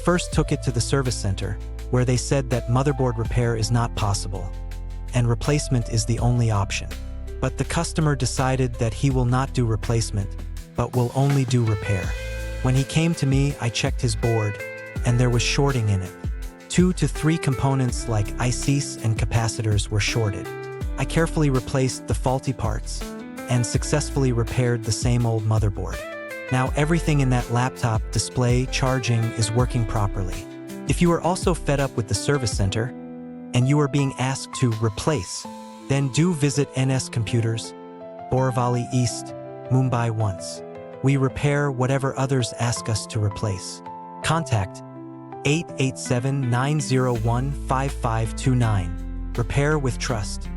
first took it to the service center, where they said that motherboard repair is not possible, and replacement is the only option. But the customer decided that he will not do replacement, but will only do repair. When he came to me, I checked his board, and there was shorting in it. 2 to 3 components like ICs and capacitors were shorted. I carefully replaced the faulty parts and successfully repaired the same old motherboard. Now everything in that laptop, display, charging is working properly. If you are also fed up with the service center and you are being asked to replace, then do visit NS Computers, Borivali East, Mumbai once. We repair whatever others ask us to replace. Contact 887-901-5529. Repair with trust.